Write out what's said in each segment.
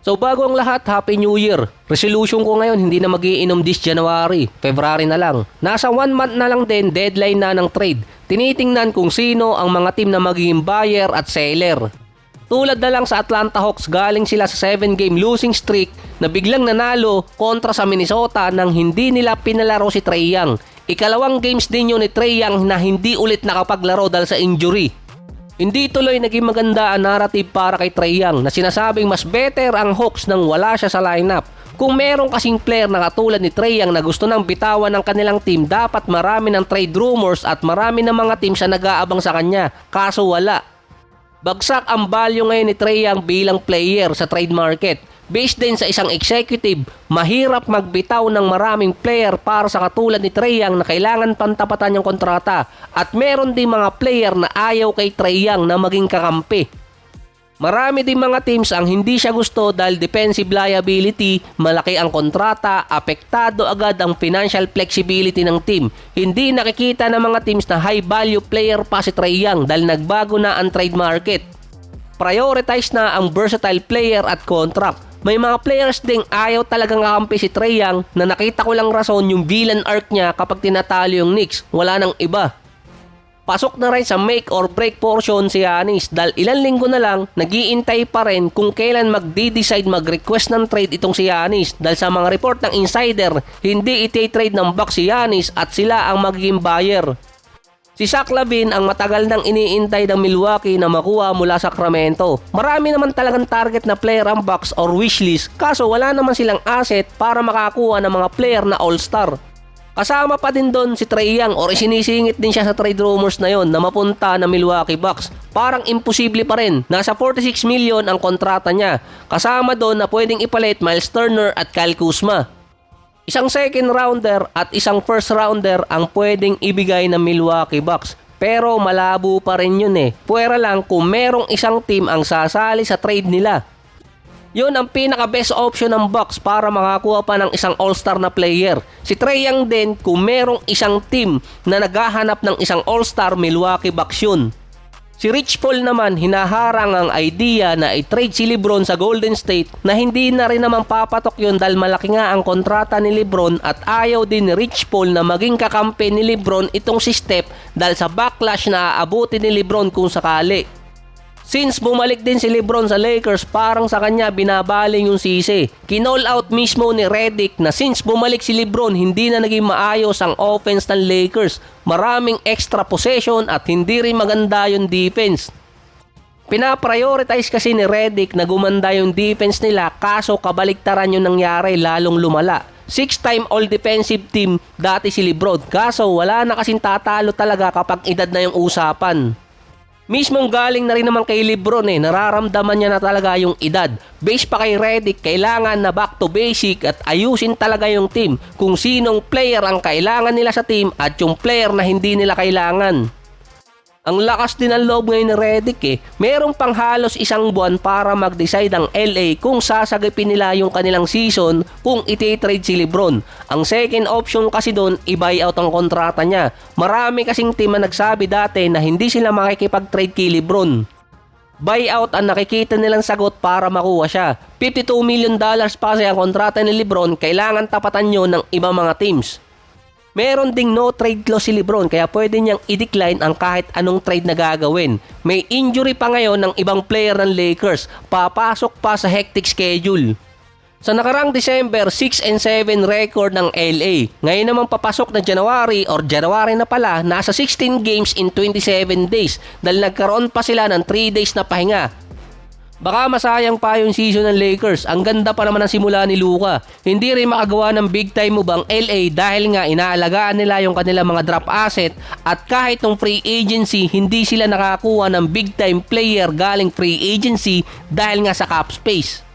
So bago ang lahat, Happy New Year! Resolution ko ngayon, hindi na magiinom this January, February na lang. Nasa 1 month na lang din, deadline na ng trade. Tinitingnan kung sino ang mga team na magiging buyer at seller. Tulad na lang sa Atlanta Hawks, galing sila sa 7-game losing streak na biglang nanalo kontra sa Minnesota nang hindi nila pinalaro si Trae Young. Ikalawang games din yun ni Trae Young na hindi ulit nakapaglaro dahil sa injury. Hindi tuloy naging maganda ang narrative para kay Trae Young na sinasabing mas better ang Hawks nang wala siya sa lineup. Kung meron kasing player na katulad ni Trae Young na gusto nang bitawan ng kanilang team, dapat marami ng trade rumors at marami ng mga team sa nag-aabang sa kanya. Kaso wala. Bagsak ang value ngayon ni Trae Young bilang player sa trade market. Based din sa isang executive, mahirap magbitaw ng maraming player para sa katulad ni Trae Young na kailangan pantapatan yung kontrata. At meron din mga player na ayaw kay Trae Young na maging kakampi. Marami din mga teams ang hindi siya gusto dahil defensive liability, malaki ang kontrata, apektado agad ang financial flexibility ng team. Hindi nakikita ng mga teams na high value player pa si Trae Young dahil nagbago na ang trade market. Prioritize na ang versatile player at contract. May mga players ding ayaw talagang kakampi si Trae Young na nakita ko lang rason yung villain arc niya kapag tinatalo yung Knicks. Wala nang iba. Pasok na rin sa make or break portion si Giannis dahil ilang linggo na lang nag-iintay pa rin kung kailan magdi-decide mag-request ng trade itong si Giannis dahil sa mga report ng insider, hindi iti-trade ng Bucks si Giannis at sila ang magiging buyer. Si Zach LaVine ang matagal nang iniintay ng Milwaukee na makuha mula sa Sacramento. Marami naman talagang target na player ang Bucks or wishlist kaso wala naman silang asset para makakuha ng mga player na all-star. Kasama pa din doon si Trae Young or isinisingit din siya sa trade rumors na yon na mapunta na Milwaukee Bucks. Parang imposible pa rin. Nasa 46 million ang kontrata niya. Kasama doon na pwedeng ipalit Miles Turner at Kyle Kuzma. Isang second rounder at isang first rounder ang pwedeng ibigay ng Milwaukee Bucks. Pero malabo pa rin yun eh. Pwera lang kung merong isang team ang sasali sa trade nila. Yun ang pinaka best option ng Bucks para makakuha pa ng isang all-star na player. Si Trae Young din kung merong isang team na naghahanap ng isang all-star, Milwaukee Bucks yun. Si Rich Paul naman hinaharang ang idea na i-trade si LeBron sa Golden State na hindi na rin naman papatok yun dahil malaki nga ang kontrata ni LeBron at ayaw din ni Rich Paul na maging kakampi ni LeBron itong si Steph dahil sa backlash na aabutin ni LeBron kung sakali. Since bumalik din si LeBron sa Lakers, parang sa kanya binabaling yung sisi. Kinall out mismo ni Redick na since bumalik si LeBron, hindi na naging maayos ang offense ng Lakers. Maraming extra possession at hindi rin maganda yung defense. Pinaprioritize kasi ni Redick na gumanda yung defense nila kaso kabaliktaran yung nangyari lalong lumala. 6-time all-defensive team dati si LeBron kaso wala na kasing tatalo talaga kapag edad na yung usapan. Mismong galing na rin naman kay LeBron nararamdaman niya na talaga yung edad. Base pa kay Redick, kailangan na back to basic at ayusin talaga yung team kung sinong player ang kailangan nila sa team at yung player na hindi nila kailangan. Ang lakas din ang loob ngayon ni Redick Merong pang halos isang buwan para mag-decide ang LA kung sasagipin nila yung kanilang season kung iti-trade si LeBron. Ang second option kasi doon, i-buyout ang kontrata niya. Marami kasing team na nagsabi dati na hindi sila makikipag-trade kay LeBron. Buyout ang nakikita nilang sagot para makuha siya. $52 million pa kasi ang kontrata ni LeBron, kailangan tapatan nyo ng ibang mga teams. Meron ding no trade clause si LeBron kaya pwede niyang i-decline ang kahit anong trade na gagawin. May injury pa ngayon ng ibang player ng Lakers. Papasok pa sa hectic schedule. Sa nakarang December, 6-7 record ng LA. Ngayon naman papasok na January na pala, nasa 16 games in 27 days dahil nagkaroon pa sila ng 3 days na pahinga. Baka masayang pa yung season ng Lakers. Ang ganda pa naman ang simula ni Luka. Hindi rin makagawa ng big time move ang LA dahil nga inaalagaan nila yung kanilang mga draft asset at kahit ng free agency, hindi sila nakakuha ng big time player galing free agency dahil nga sa cap space.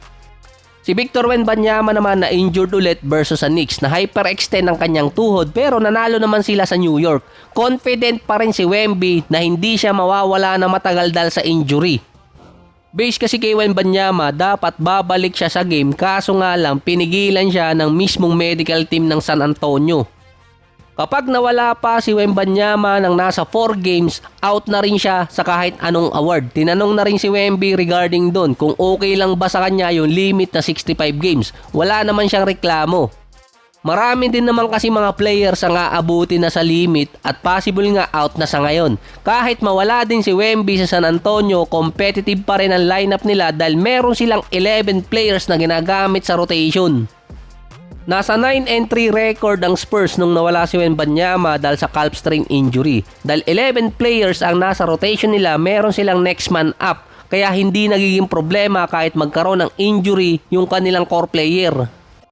Si Victor Wembanyama naman na injured ulit versus sa Knicks na hyperextend ang kanyang tuhod pero nanalo naman sila sa New York. Confident pa rin si Wemby na hindi siya mawawala na matagal dahil sa injury. Base kasi kay Wembanyama, dapat babalik siya sa game kaso nga lang pinigilan siya ng mismong medical team ng San Antonio. Kapag nawala pa si Wembanyama ng nasa 4 games, out na rin siya sa kahit anong award. Tinanong na rin si Wemby regarding doon kung okay lang ba sa kanya yung limit na 65 games. Wala naman siyang reklamo. Marami din naman kasi mga players ang aabuti na sa limit at possible nga out na sa ngayon. Kahit mawala din si Wemby sa San Antonio, competitive pa rin ang lineup nila dahil meron silang 11 players na ginagamit sa rotation. Nasa 9-3 record ang Spurs nung nawala si Wembanyama dahil sa calf strain injury. Dahil 11 players ang nasa rotation nila, meron silang next man up. Kaya hindi nagiging problema kahit magkaroon ng injury yung kanilang core player.